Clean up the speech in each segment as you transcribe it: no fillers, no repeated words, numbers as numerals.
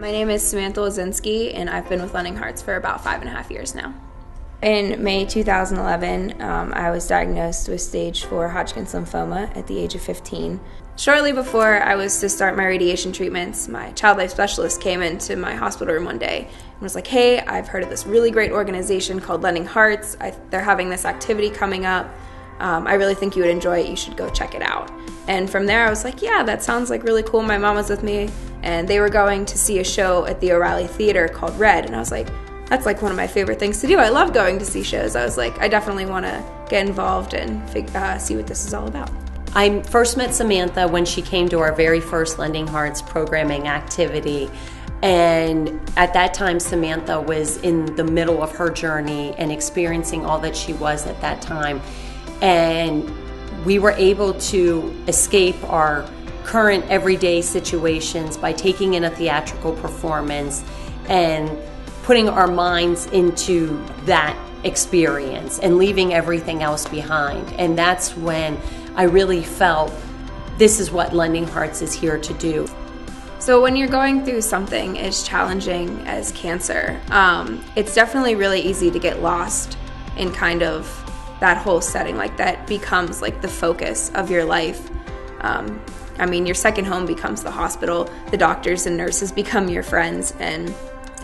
My name is Samantha Wilczynski, and I've been with Lending Hearts for about 5.5 years now. In May 2011, I was diagnosed with stage 4 Hodgkin's lymphoma at the age of 15. Shortly before I was to start my radiation treatments, my child life specialist came into my hospital room one day and was like, "Hey, I've heard of this really great organization called Lending Hearts. They're having this activity coming up. I really think you would enjoy it. You should go check it out." And from there I was like, yeah, that sounds like really cool. My mom was with me and they were going to see a show at the O'Reilly Theater called Red, and I was like, that's like one of my favorite things to do. I love going to see shows. I was like, I definitely want to get involved and see what this is all about. I first met Samantha when she came to our very first Lending Hearts programming activity. And at that time, Samantha was in the middle of her journey and experiencing all that she was at that time. And we were able to escape our current everyday situations by taking in a theatrical performance and putting our minds into that experience and leaving everything else behind. And that's when I really felt this is what Lending Hearts is here to do. So when you're going through something as challenging as cancer, it's definitely really easy to get lost in kind of that whole setting. Like, that becomes like the focus of your life. I mean, your second home becomes the hospital. The doctors and nurses become your friends, and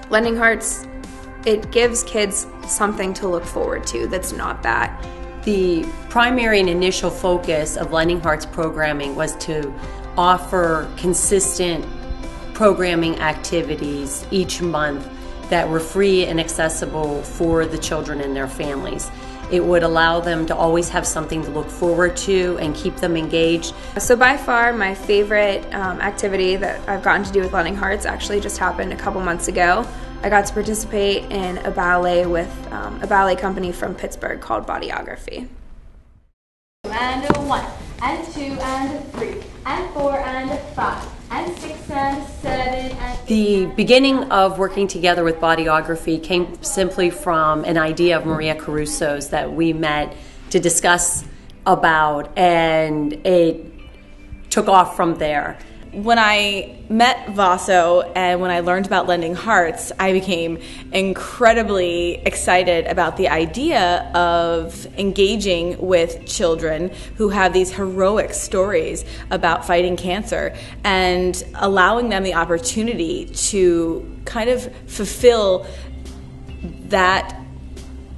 Lending Hearts, it gives kids something to look forward to that's not that. The primary and initial focus of Lending Hearts programming was to offer consistent programming activities each month that were free and accessible for the children and their families. It would allow them to always have something to look forward to and keep them engaged. So by far my favorite activity that I've gotten to do with Lending Hearts actually just happened a couple months ago. I got to participate in a ballet with a ballet company from Pittsburgh called Bodyography. And 1, and 2, and 3, and 4, and 5, and 6, and 7, and... The beginning of working together with Bodyography came simply from an idea of Maria Caruso's that we met to discuss about, and it took off from there. When I met Vaso and when I learned about Lending Hearts, I became incredibly excited about the idea of engaging with children who have these heroic stories about fighting cancer and allowing them the opportunity to kind of fulfill that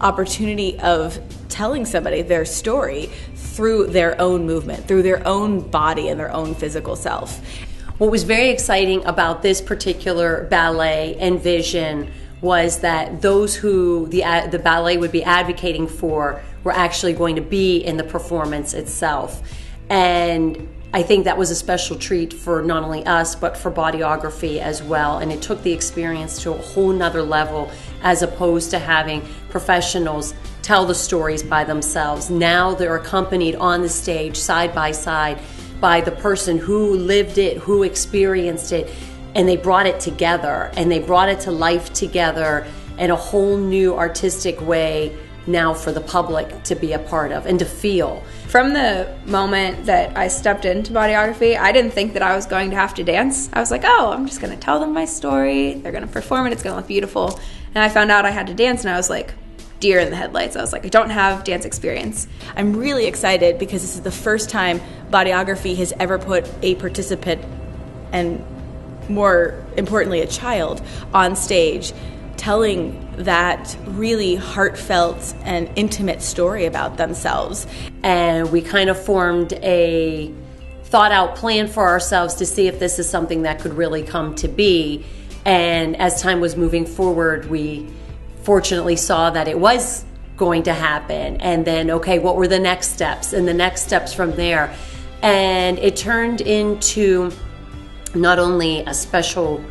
opportunity of telling somebody their story through their own movement, through their own body and their own physical self. What was very exciting about this particular ballet and vision was that those who the ballet would be advocating for were actually going to be in the performance itself. And I think that was a special treat for not only us, but for Bodyography as well. And it took the experience to a whole nother level, as opposed to having professionals tell the stories by themselves. Now they're accompanied on the stage side by side by the person who lived it, who experienced it, and they brought it together, and they brought it to life together in a whole new artistic way now for the public to be a part of and to feel. From the moment that I stepped into Bodyography, I didn't think that I was going to have to dance. I was like, oh, I'm just going to tell them my story, they're going to perform it, it's going to look beautiful. And I found out I had to dance, and I was like, deer in the headlights. I was like, I don't have dance experience. I'm really excited because this is the first time Bodyography has ever put a participant, and more importantly a child, on stage telling that really heartfelt and intimate story about themselves. And we kind of formed a thought out plan for ourselves to see if this is something that could really come to be. And as time was moving forward, we fortunately saw that it was going to happen. And then, okay, what were the next steps? And the next steps from there. And it turned into not only a special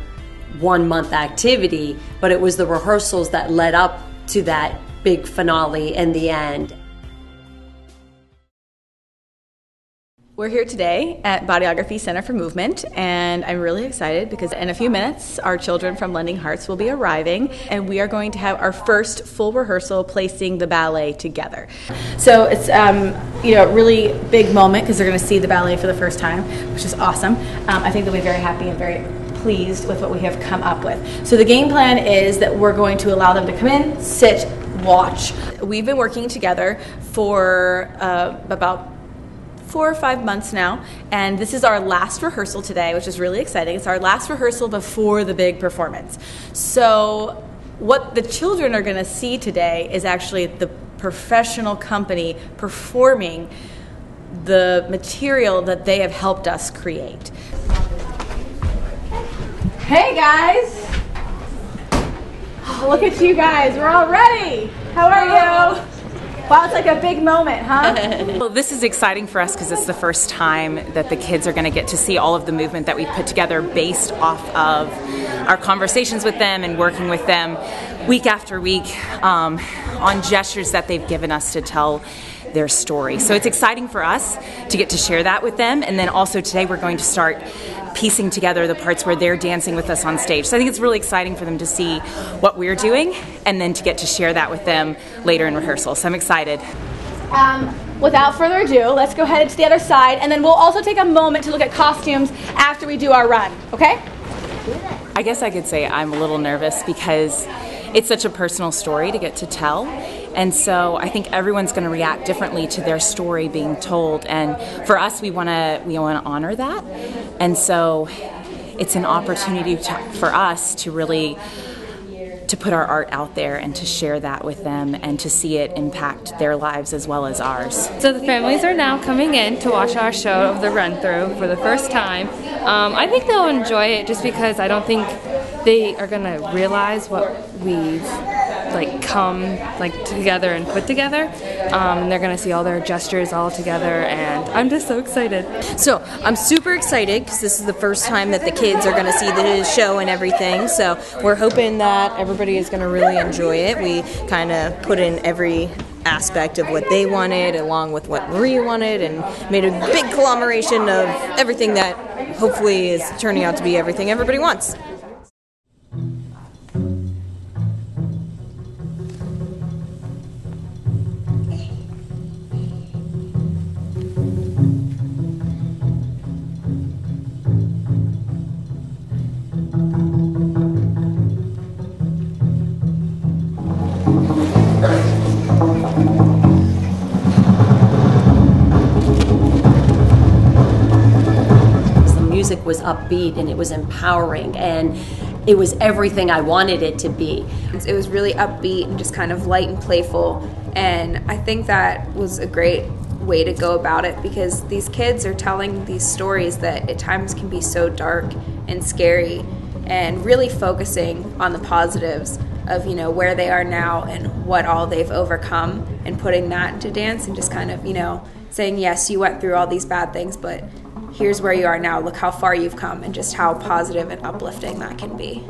1-month activity, but it was the rehearsals that led up to that big finale in the end. We're here today at Bodyography Center for Movement, and I'm really excited because in a few minutes our children from Lending Hearts will be arriving, and we are going to have our first full rehearsal placing the ballet together. So it's a really big moment because they're going to see the ballet for the first time, which is awesome. I think they'll be very happy and very pleased with what we have come up with. So the game plan is that we're going to allow them to come in, sit, watch. We've been working together for about 4 or 5 months now, and this is our last rehearsal today, which is really exciting. It's our last rehearsal before the big performance. So what the children are going to see today is actually the professional company performing the material that they have helped us create. Hey guys! Oh, look at you guys, we're all ready! How are you? Wow, it's like a big moment, huh? Well, this is exciting for us because it's the first time that the kids are going to get to see all of the movement that we put together based off of our conversations with them and working with them week after week on gestures that they've given us to tell their story. So it's exciting for us to get to share that with them, and then also today we're going to start piecing together the parts where they're dancing with us on stage. So I think it's really exciting for them to see what we're doing and then to get to share that with them later in rehearsal. So I'm excited. Without further ado, let's go ahead to the other side, and then we'll also take a moment to look at costumes after we do our run, okay? I guess I could say I'm a little nervous because it's such a personal story to get to tell, and so I think everyone's going to react differently to their story being told, and for us we want to honor that, and so it's an opportunity for us to really put our art out there and to share that with them and to see it impact their lives as well as ours. So the families are now coming in to watch our show of the run-through for the first time. I think they'll enjoy it just because I don't think they are going to realize what we've come together and put together, and they're going to see all their gestures all together, and I'm just so excited. So I'm super excited because this is the first time that the kids are going to see the show and everything, so we're hoping that everybody is going to really enjoy it. We kind of put in every aspect of what they wanted along with what Marie wanted and made a big conglomeration of everything that hopefully is turning out to be everything everybody wants. Music was upbeat and it was empowering and it was everything I wanted it to be. It was really upbeat and just kind of light and playful, and I think that was a great way to go about it because these kids are telling these stories that at times can be so dark and scary, and really focusing on the positives of where they are now and what all they've overcome, and putting that into dance and just kind of saying, yes, you went through all these bad things, but here's where you are now, look how far you've come, and just how positive and uplifting that can be.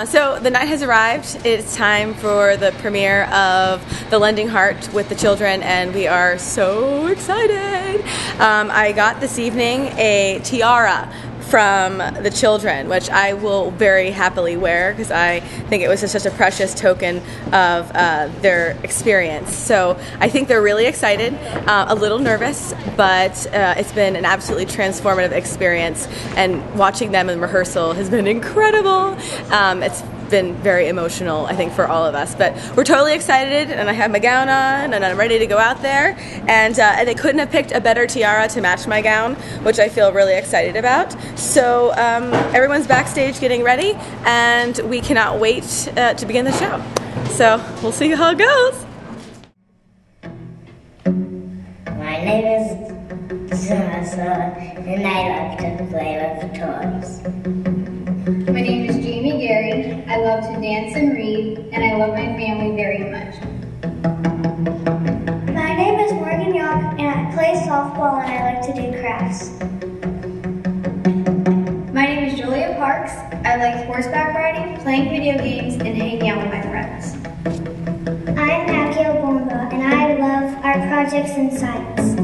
So the night has arrived. It's time for the premiere of The Lending Heart with the children, and we are so excited. I got this evening a tiara from the children, which I will very happily wear because I think it was just such a precious token of their experience. So I think they're really excited, a little nervous, but it's been an absolutely transformative experience, and watching them in rehearsal has been incredible. It's been very emotional, I think, for all of us, but we're totally excited, and I have my gown on and I'm ready to go out there, and they couldn't have picked a better tiara to match my gown, which I feel really excited about. So everyone's backstage getting ready, and we cannot wait to begin the show. So we'll see how it goes. My name is Samantha, and I like to play with toys. My name is Jamie Gary. I love to dance and read, and I love my family very much. My name is Morgan Young, and I play softball, and I like to do crafts. My name is Julia Parks. I like horseback riding, playing video games, and hanging out with my friends. I'm Akio Bomba, and I love art projects and science.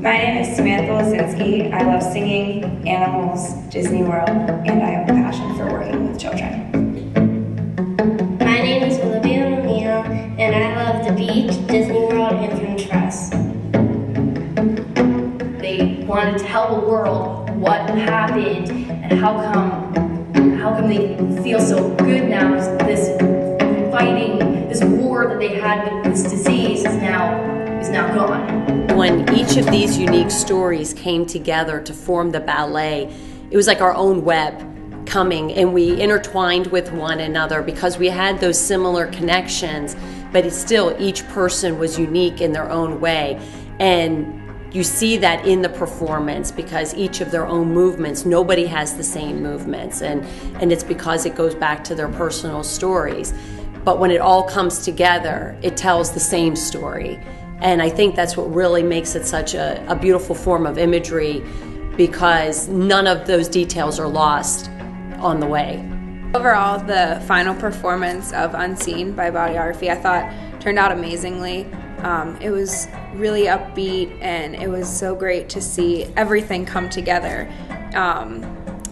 My name is Samantha Wilczynski. I love singing, animals, Disney World, and I have a passion for working with children. My name is Olivia O'Neill, and I love the beach, Disney World, and Pinterest. They wanted to tell the world what happened and how come they feel so good now. This fighting, this war that they had with this disease is now gone. When each of these unique stories came together to form the ballet, it was like our own web coming, and we intertwined with one another because we had those similar connections, but it's still each person was unique in their own way. And you see that in the performance because each of their own movements, nobody has the same movements, and it's because it goes back to their personal stories. But when it all comes together, it tells the same story. And I think that's what really makes it such a beautiful form of imagery, because none of those details are lost on the way. Overall, the final performance of Unseen by Bodyography I thought turned out amazingly. It was really upbeat, and it was so great to see everything come together.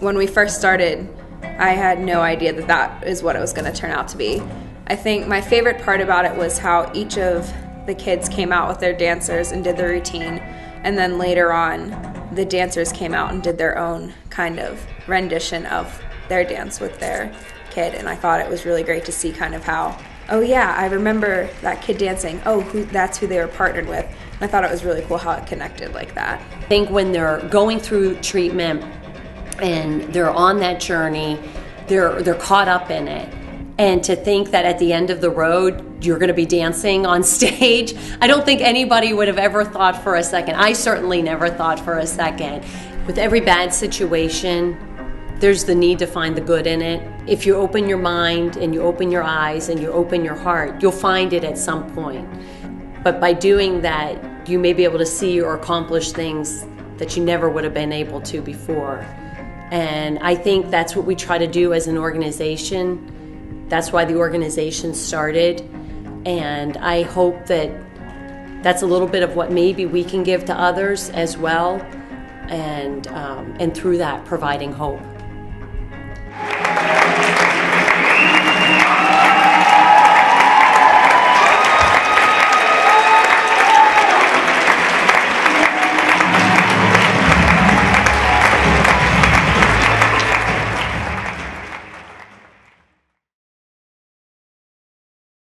When we first started, I had no idea that that is what it was going to turn out to be. I think my favorite part about it was how each of the kids came out with their dancers and did the routine, and then later on the dancers came out and did their own kind of rendition of their dance with their kid, and I thought it was really great to see kind of how, oh yeah, I remember that kid dancing, oh, that's who they were partnered with. And I thought it was really cool how it connected like that. I think when they're going through treatment and they're on that journey, they're caught up in it. And to think that at the end of the road, you're going to be dancing on stage, I don't think anybody would have ever thought for a second. I certainly never thought for a second. With every bad situation, there's the need to find the good in it. If you open your mind and you open your eyes and you open your heart, you'll find it at some point. But by doing that, you may be able to see or accomplish things that you never would have been able to before. And I think that's what we try to do as an organization. That's why the organization started, and I hope that that's a little bit of what maybe we can give to others as well, and through that providing hope.